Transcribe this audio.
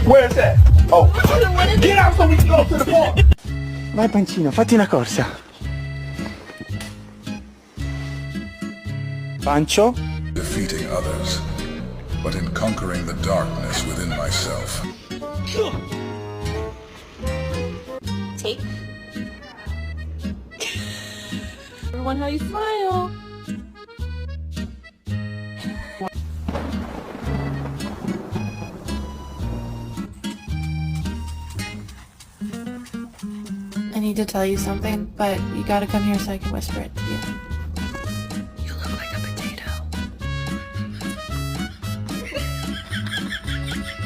Where's that? Oh, get out so we can go to the park. Vai Pancino, fatti una corsa. Pancio? Defeating others, but in conquering the darkness within myself. Take. Everyone, how you smile. I need to tell you something, but you gotta come here so I can whisper it to you.